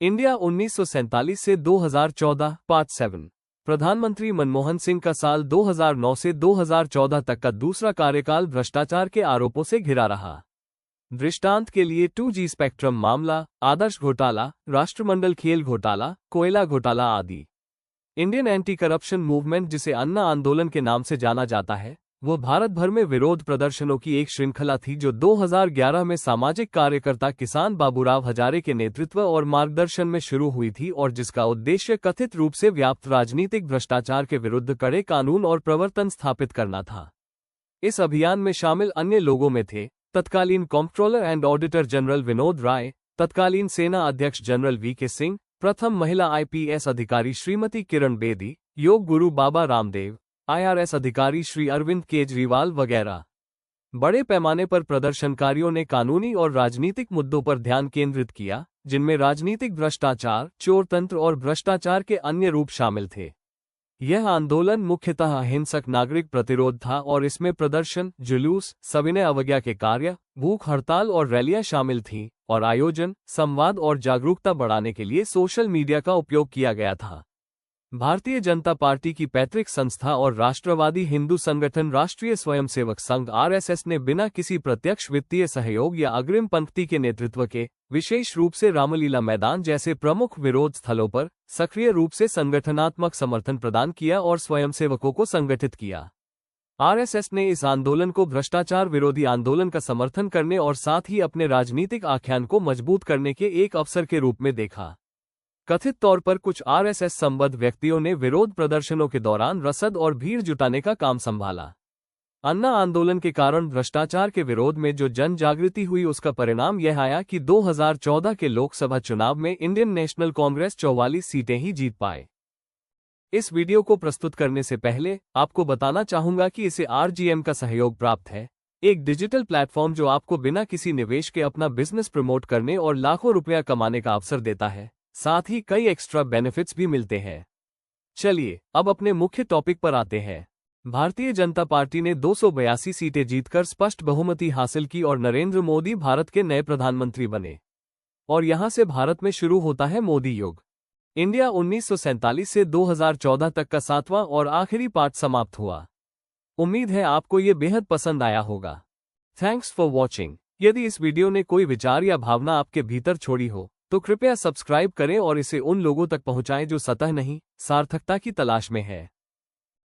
India 1947 से 2014 part 7। प्रधानमंत्री मनमोहन सिंह का साल 2009 से 2014 तक का दूसरा कार्यकाल भ्रष्टाचार के आरोपों से घिरा रहा। दृष्टांत के लिए 2G स्पेक्ट्रम मामला, आदर्श घोटाला, राष्ट्रमंडल खेल घोटाला, कोयला घोटाला आदि। इंडियन एंटी करप्शन मूवमेंट, जिसे अन्ना आंदोलन के नाम से जाना जाता है, वो भारत भर में विरोध प्रदर्शनों की एक श्रृंखला थी जो 2011 में सामाजिक कार्यकर्ता किसान बाबूराव हजारे के नेतृत्व और मार्गदर्शन में शुरू हुई थी और जिसका उद्देश्य कथित रूप से व्याप्त राजनीतिक भ्रष्टाचार के विरुद्ध कड़े कानून और प्रवर्तन स्थापित करना था। इस अभियान में शामिल अन्य लोगों में थे तत्कालीन comptroller and auditor general Vinod Rai, तत्कालीन सेना अध्यक्ष जनरल VK सिंह, प्रथम महिला IPS अधिकारी श्रीमती किरण बेदी, योग गुरु बाबा रामदेव, IRS अधिकारी श्री अरविंद केजरीवाल वगैरह। बड़े पैमाने पर प्रदर्शनकारियों ने कानूनी और राजनीतिक मुद्दों पर ध्यान केंद्रित किया, जिनमें राजनीतिक भ्रष्टाचार, चोरतंत्र और भ्रष्टाचार के अन्य रूप शामिल थे। यह आंदोलन मुख्यतः अहिंसक नागरिक प्रतिरोध था और इसमें प्रदर्शन, जुलूस, सविनय अवज्ञा के कार्य, भूख हड़ताल और रैलियां शामिल थीं और आयोजन, संवाद और जागरूकता बढ़ाने के लिए सोशल मीडिया का उपयोग किया गया था। भारतीय जनता पार्टी की पैतृक संस्था और राष्ट्रवादी हिंदू संगठन राष्ट्रीय स्वयंसेवक संघ RSS ने बिना किसी प्रत्यक्ष वित्तीय सहयोग या अग्रिम पंक्ति के नेतृत्व के, विशेष रूप से रामलीला मैदान जैसे प्रमुख विरोध स्थलों पर, सक्रिय रूप से संगठनात्मक समर्थन प्रदान किया और स्वयंसेवकों को संगठित किया। RSS ने इस आंदोलन को भ्रष्टाचार विरोधी आंदोलन का समर्थन करने और साथ ही अपने राजनीतिक आख्यान को मजबूत करने के एक अवसर के रूप में देखा। कथित तौर पर कुछ RSS संबद्ध व्यक्तियों ने विरोध प्रदर्शनों के दौरान रसद और भीड़ जुटाने का काम संभाला। अन्ना आंदोलन के कारण भ्रष्टाचार के विरोध में जो जन जागृति हुई, उसका परिणाम यह आया कि 2014 के लोकसभा चुनाव में इंडियन नेशनल कांग्रेस 44 सीटें ही जीत पाए। इस वीडियो को प्रस्तुत करने से पहले आपको बताना चाहूंगा कि इसे RGM का सहयोग प्राप्त है, एक डिजिटल प्लेटफॉर्म जो आपको बिना किसी निवेश के अपना बिजनेस प्रमोट करने और लाखों रुपया कमाने का अवसर देता है। साथ ही कई एक्स्ट्रा बेनिफिट्स भी मिलते हैं। चलिए अब अपने मुख्य टॉपिक पर आते हैं। भारतीय जनता पार्टी ने 282 सीटें जीतकर स्पष्ट बहुमति हासिल की और नरेंद्र मोदी भारत के नए प्रधानमंत्री बने। और यहां से भारत में शुरू होता है मोदी युग। इंडिया 1947 से 2014 तक का 7वां और आखिरी पार्ट समाप्त हुआ। उम्मीद है आपको ये बेहद पसंद आया होगा। Thanks for watching. यदि इस वीडियो ने कोई विचार या भावना आपके भीतर छोड़ी हो तो कृपया सब्सक्राइब करें और इसे उन लोगों तक पहुंचाएं जो सतह नहीं, सार्थकता की तलाश में है।